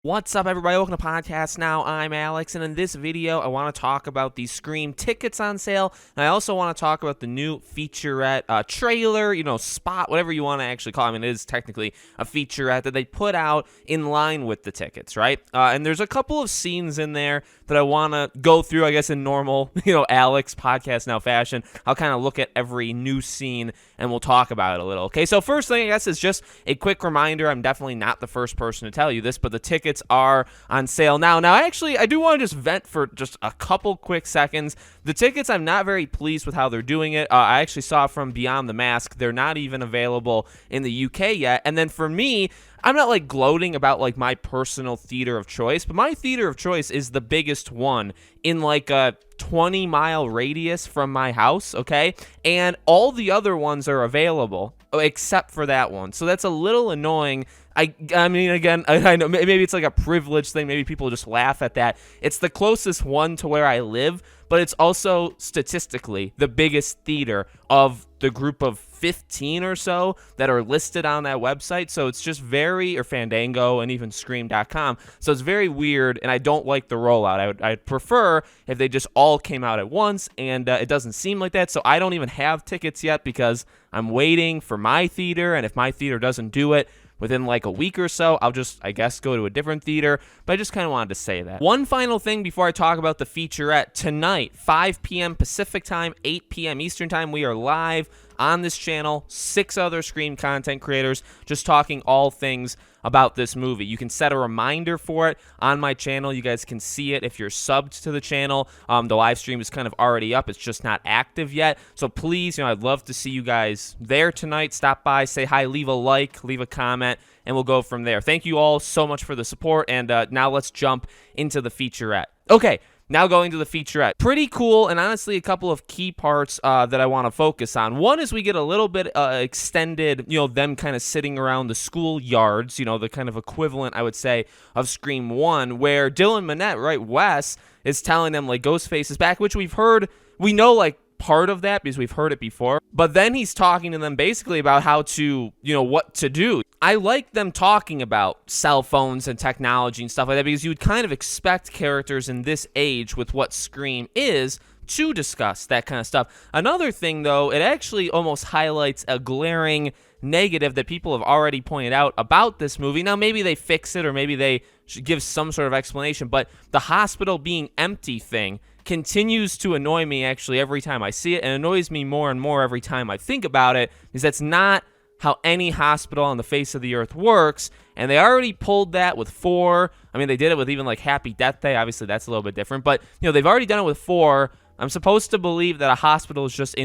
What's up, everybody? Welcome to Podcast Now. I'm Alex, and in this video, I want to talk about the Scream tickets on sale, and I also want to talk about the new featurette trailer, spot, whatever you want to actually call it. I mean, it is technically a featurette that they put out in line with the tickets, right? And there's a couple of scenes in there that I want to go through, I guess, in normal, Alex Podcast Now fashion. I'll kind of look at every new scene, and we'll talk about it a little. Okay, so first thing, I guess, is just a quick reminder. I'm definitely not the first person to tell you this, but the tickets are on sale now. Actually, I do want to just vent for just a couple quick seconds. The tickets, I'm not very pleased with how they're doing it. I actually saw from Beyond the Mask, they're not even available in the UK yet. And then for me, I'm not like gloating about like my personal theater of choice, but my theater of choice is the biggest one in like a 20-mile radius from my house, okay? And all the other ones are available except for that one. So that's a little annoying. I mean, again, I know maybe it's like a privilege thing. Maybe people just laugh at that. It's the closest one to where I live, but it's also statistically the biggest theater of the group of 15 or so that are listed on that website. So it's just or Fandango and even Scream.com. So it's very weird, and I don't like the rollout. I'd prefer if they just all came out at once, and it doesn't seem like that. So I don't even have tickets yet because I'm waiting for my theater, and if my theater doesn't do it within like a week or so, I'll just, I guess, go to a different theater. But I just kind of wanted to say that. One final thing before I talk about the featurette. Tonight, 5 p.m. Pacific time, 8 p.m. Eastern time, we are live on this channel, 6 other Scream content creators, just talking all things about this movie. You can set a reminder for it on my channel. You guys can see it if you're subbed to the channel. The live stream is kind of already up. It's just not active yet. So please, I'd love to see you guys there tonight. Stop by, say hi, leave a like, leave a comment, and we'll go from there. Thank you all so much for the support, and now let's jump into the featurette. Okay. Now going to the featurette. Pretty cool, and honestly a couple of key parts that I want to focus on. One is we get a little bit extended, them kind of sitting around the school yards, the kind of equivalent, I would say, of Scream 1, where Dylan Minnette, right, Wes, is telling them, like, Ghostface is back, which we know, like, part of that because we've heard it before. But then he's talking to them basically about how to, what to do. I like them talking about cell phones and technology and stuff like that because you would kind of expect characters in this age with what Scream is to discuss that kind of stuff. Another thing, though, it actually almost highlights a glaring negative that people have already pointed out about this movie. Now, maybe they fix it or maybe they should give some sort of explanation, but the hospital being empty thing continues to annoy me actually every time I see it, and annoys me more and more every time I think about it, because that's not how any hospital on the face of the earth works, and they already pulled that with 4. I mean, they did it with even like Happy Death Day. Obviously, that's a little bit different, but they've already done it with 4. I'm supposed to believe that a hospital is just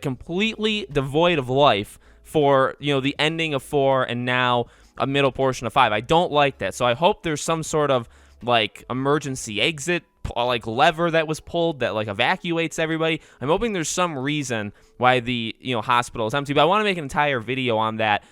completely devoid of life for the ending of 4 and now a middle portion of 5. I don't like that, so I hope there's some sort of like emergency exit like lever that was pulled that like evacuates everybody. I'm hoping there's some reason why the hospital is empty, but I want to make an entire video on that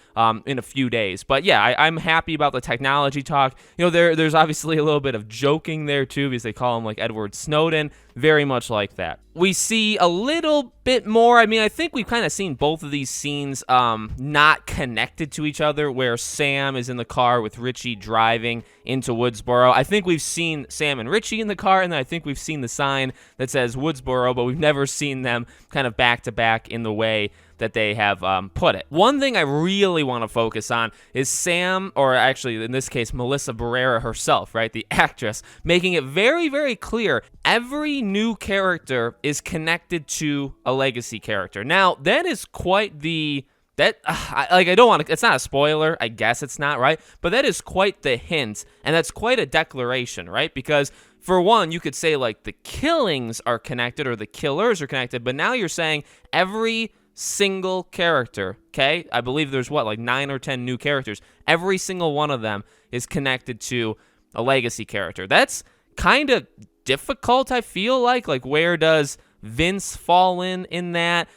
in a few days. But yeah, I'm happy about the technology talk. There's obviously a little bit of joking there too because they call him like Edward Snowden, very much like that. We see a little bit more. I mean, I think we've kind of seen both of these scenes not connected to each other, where Sam is in the car with Richie driving into Woodsboro. I think we've seen Sam and Richie in the car, and then I think we've seen the sign that says Woodsboro, but we've never seen them kind of back to back in the way that they have put it. One thing I really want to focus on is Sam, or actually in this case, Melissa Barrera herself, right, the actress, making it very, very clear every new character is connected to a legacy character. Now, that is quite the... I don't want to, it's not a spoiler, I guess it's not, right? But that is quite the hint, and that's quite a declaration, right? Because for one, you could say like the killings are connected or the killers are connected, but now you're saying every single character, okay? I believe there's like 9 or 10 new characters. Every single one of them is connected to a legacy character. That's kind of difficult, I feel like where does Vince fall in that?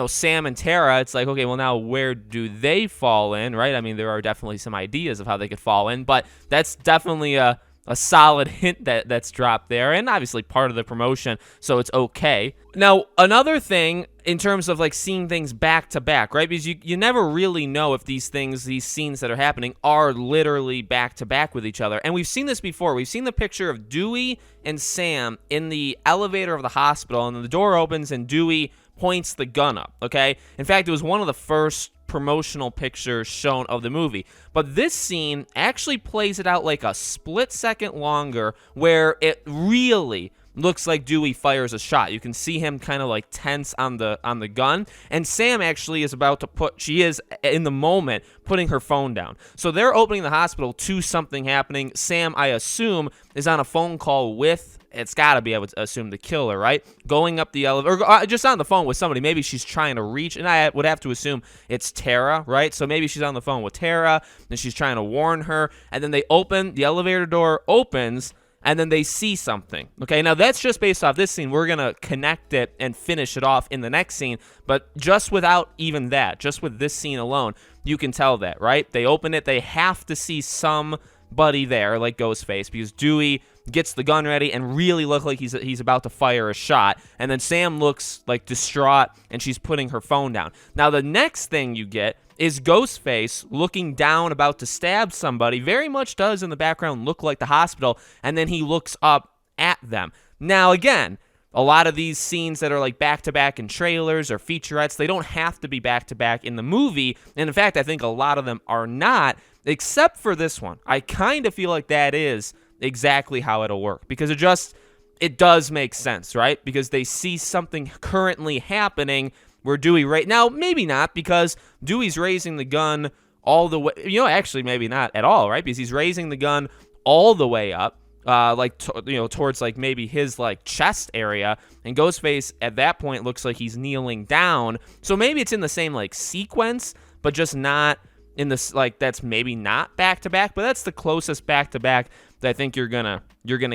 Sam and Tara, it's like, okay, well now where do they fall in, right? I mean, there are definitely some ideas of how they could fall in, but that's definitely a a solid hint that's dropped there, and obviously part of the promotion, so it's okay. Now, another thing in terms of like seeing things back to back, right? Because you never really know if these scenes that are happening are literally back to back with each other. And we've seen this before. We've seen the picture of Dewey and Sam in the elevator of the hospital, and then the door opens and Dewey points the gun up, okay? In fact, it was one of the first promotional pictures shown of the movie. But this scene actually plays it out like a split second longer, where it really looks like Dewey fires a shot. You can see him kind of like tense on the gun, and Sam actually is about to she is in the moment putting her phone down. So they're opening the hospital to something happening. Sam, I assume, is on a phone call with, it's got to be, I would assume, the killer, right? Going up the elevator, or just on the phone with somebody. Maybe she's trying to reach, and I would have to assume it's Tara, right? So maybe she's on the phone with Tara, and she's trying to warn her, and then the elevator door opens, and then they see something. Okay, now that's just based off this scene. We're going to connect it and finish it off in the next scene, but just without even that, just with this scene alone, you can tell that, right? They open it, they have to see somebody there, like Ghostface, because Dewey gets the gun ready and really look like he's about to fire a shot, and then Sam looks like distraught, and she's putting her phone down. Now, the next thing you get is Ghostface looking down, about to stab somebody. Very much does in the background look like the hospital, and then he looks up at them. Now, again, a lot of these scenes that are like back-to-back in trailers or featurettes, they don't have to be back-to-back in the movie, and in fact, I think a lot of them are not, except for this one. I kind of feel like that is exactly how it'll work, because it does make sense, right? Because they see something currently happening where Dewey, right now, maybe not, because Dewey's raising the gun all the way, actually maybe not at all, right? Because he's raising the gun all the way up, towards like maybe his like chest area, and Ghostface at that point looks like he's kneeling down. So maybe it's in the same like sequence, but just not in this, like, that's maybe not back to back, but that's the closest back to back that I think you're gonna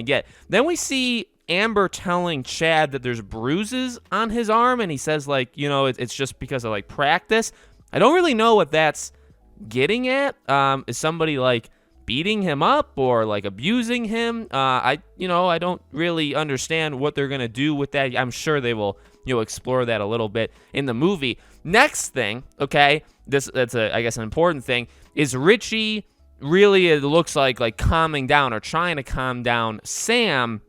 get. Then we see Amber telling Chad that there's bruises on his arm, and he says, like, it's just because of like practice. I don't really know what that's getting at. Is somebody like beating him up or like abusing him? I don't really understand what they're gonna do with that. I'm sure they will explore that a little bit in the movie. Next thing, okay, that's I guess an important thing, is Richie really, it looks like calming down or trying to calm down Sam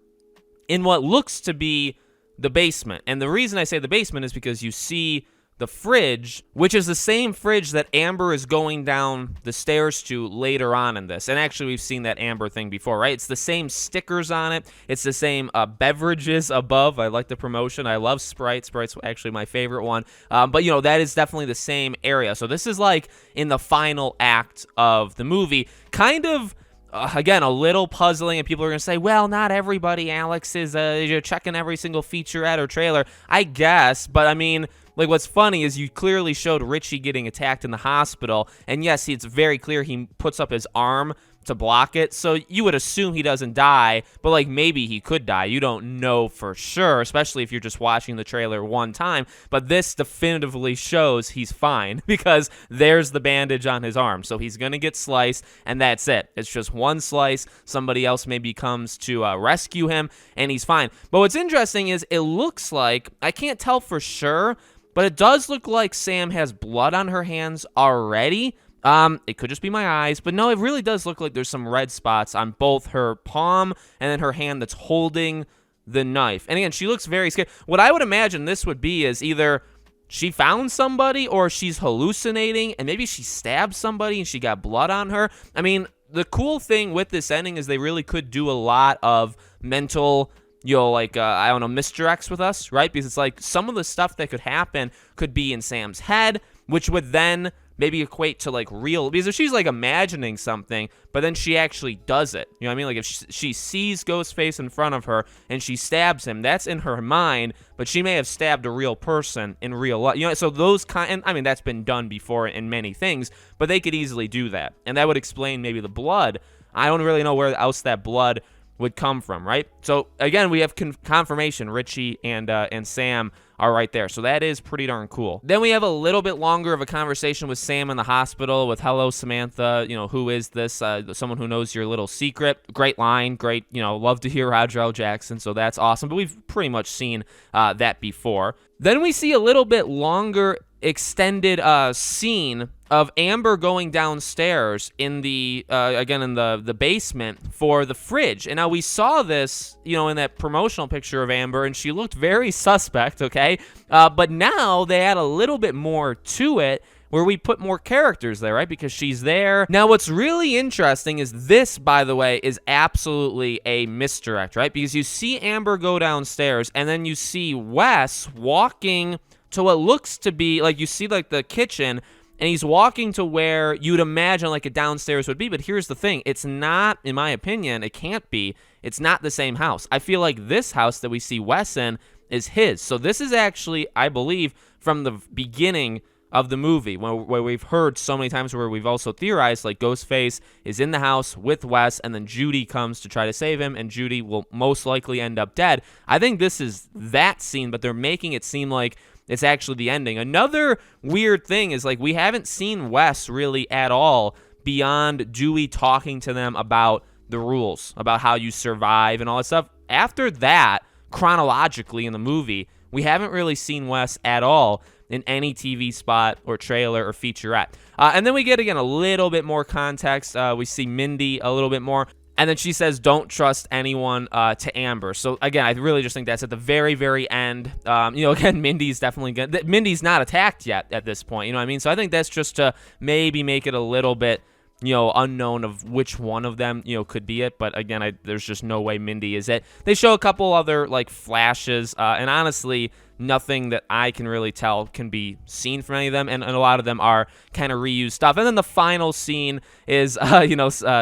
in what looks to be the basement. And the reason I say the basement is because you see the fridge, which is the same fridge that Amber is going down the stairs to later on in this. And actually, we've seen that Amber thing before, right? It's the same stickers on it. It's the same beverages above. I like the promotion. I love Sprite. Sprite's actually my favorite one. But, that is definitely the same area. So this is like in the final act of the movie. Kind of, again, a little puzzling, and people are going to say, well, not everybody, Alex, is you're checking every single featurette or trailer. I guess, but I mean, like, what's funny is you clearly showed Richie getting attacked in the hospital, and yes, it's very clear he puts up his arm to block it, so you would assume he doesn't die, but, like, maybe he could die. You don't know for sure, especially if you're just watching the trailer one time, but this definitively shows he's fine, because there's the bandage on his arm, so he's going to get sliced, and that's it. It's just one slice. Somebody else maybe comes to rescue him, and he's fine. But what's interesting is it looks like, I can't tell for sure, but it does look like Sam has blood on her hands already. It could just be my eyes, but no, it really does look like there's some red spots on both her palm and then her hand that's holding the knife. And again, she looks very scared. What I would imagine this would be is either she found somebody or she's hallucinating, and maybe she stabbed somebody and she got blood on her. I mean, the cool thing with this ending is they really could do a lot of mental misdirects with us, right? Because it's like some of the stuff that could happen could be in Sam's head, which would then maybe equate to like real, because if she's like imagining something, but then she actually does it, you know what I mean? Like if she sees Ghostface in front of her and she stabs him, that's in her mind, but she may have stabbed a real person in real life, so those and I mean, that's been done before in many things, but they could easily do that, and that would explain maybe the blood. I don't really know where else that blood would come from, right? So again, we have confirmation. Richie and Sam are right there. So that is pretty darn cool. Then we have a little bit longer of a conversation with Sam in the hospital with, hello, Samantha, who is this? Someone who knows your little secret. Great line. Great, love to hear Roger L. Jackson. So that's awesome. But we've pretty much seen that before. Then we see a little bit longer extended scene of Amber going downstairs in the again in the basement for the fridge. And now we saw this in that promotional picture of Amber, and she looked very suspect, okay, but now they add a little bit more to it where we put more characters there, right? Because she's there. Now, what's really interesting is this, by the way, is absolutely a misdirect, right? Because you see Amber go downstairs, and then you see Wes walking to what looks to be, like, you see, like, the kitchen, and he's walking to where you'd imagine, like, a downstairs would be. But here's the thing. It's not, in my opinion, it can't be. It's not the same house. I feel like this house that we see Wes in is his. So this is actually, I believe, from the beginning of the movie, where we've heard so many times where we've also theorized, like, Ghostface is in the house with Wes, and then Judy comes to try to save him, and Judy will most likely end up dead. I think this is that scene, but they're making it seem like it's actually the ending. Another weird thing is, like, we haven't seen Wes really at all beyond Dewey talking to them about the rules, about how you survive and all that stuff. After that, chronologically in the movie, we haven't really seen Wes at all in any TV spot or trailer or featurette. And then we get, again, a little bit more context. We see Mindy a little bit more. And then she says, don't trust anyone to Amber. So, again, I really just think that's at the very, very end. Again, Mindy's definitely good. Mindy's not attacked yet at this point. You know what I mean? So I think that's just to maybe make it a little bit, unknown of which one of them, could be it. But, again, there's just no way Mindy is it. They show a couple other, like, flashes. And honestly, nothing that I can really tell can be seen from any of them, and a lot of them are kind of reused stuff. And then the final scene is,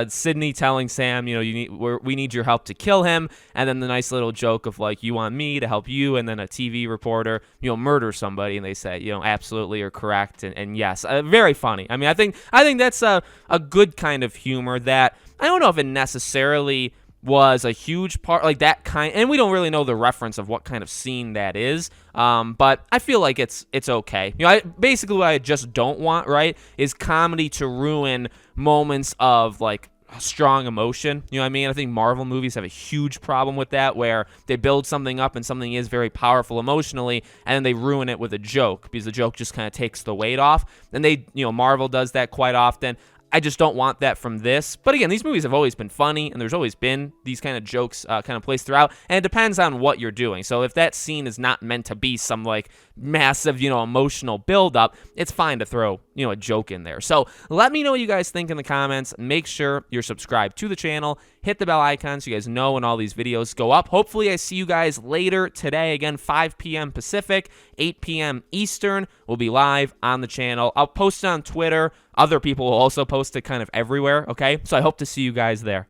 Sydney telling Sam, we need your help to kill him, and then the nice little joke of, like, you want me to help you, and then a TV reporter, murder somebody, and they say, absolutely, you're correct, and yes, very funny. I mean, I think that's a good kind of humor that I don't know if it necessarily was a huge part, like that kind, and we don't really know the reference of what kind of scene that is, but I feel like it's okay. Basically what I just don't want, right, is comedy to ruin moments of, like, strong emotion. You know what I mean? I think Marvel movies have a huge problem with that, where they build something up and something is very powerful emotionally, and then they ruin it with a joke, because the joke just kind of takes the weight off, and Marvel does that quite often. I just don't want that from this. But again, these movies have always been funny, and there's always been these kind of jokes kind of placed throughout, and it depends on what you're doing. So if that scene is not meant to be some, like, massive, emotional buildup, it's fine to throw, a joke in there. So let me know what you guys think in the comments. Make sure you're subscribed to the channel. Hit the bell icon so you guys know when all these videos go up. Hopefully I see you guys later today. Again, 5 p.m. Pacific, 8 p.m. Eastern. We'll be live on the channel. I'll post it on Twitter. Other people will also post it kind of everywhere, okay? So I hope to see you guys there.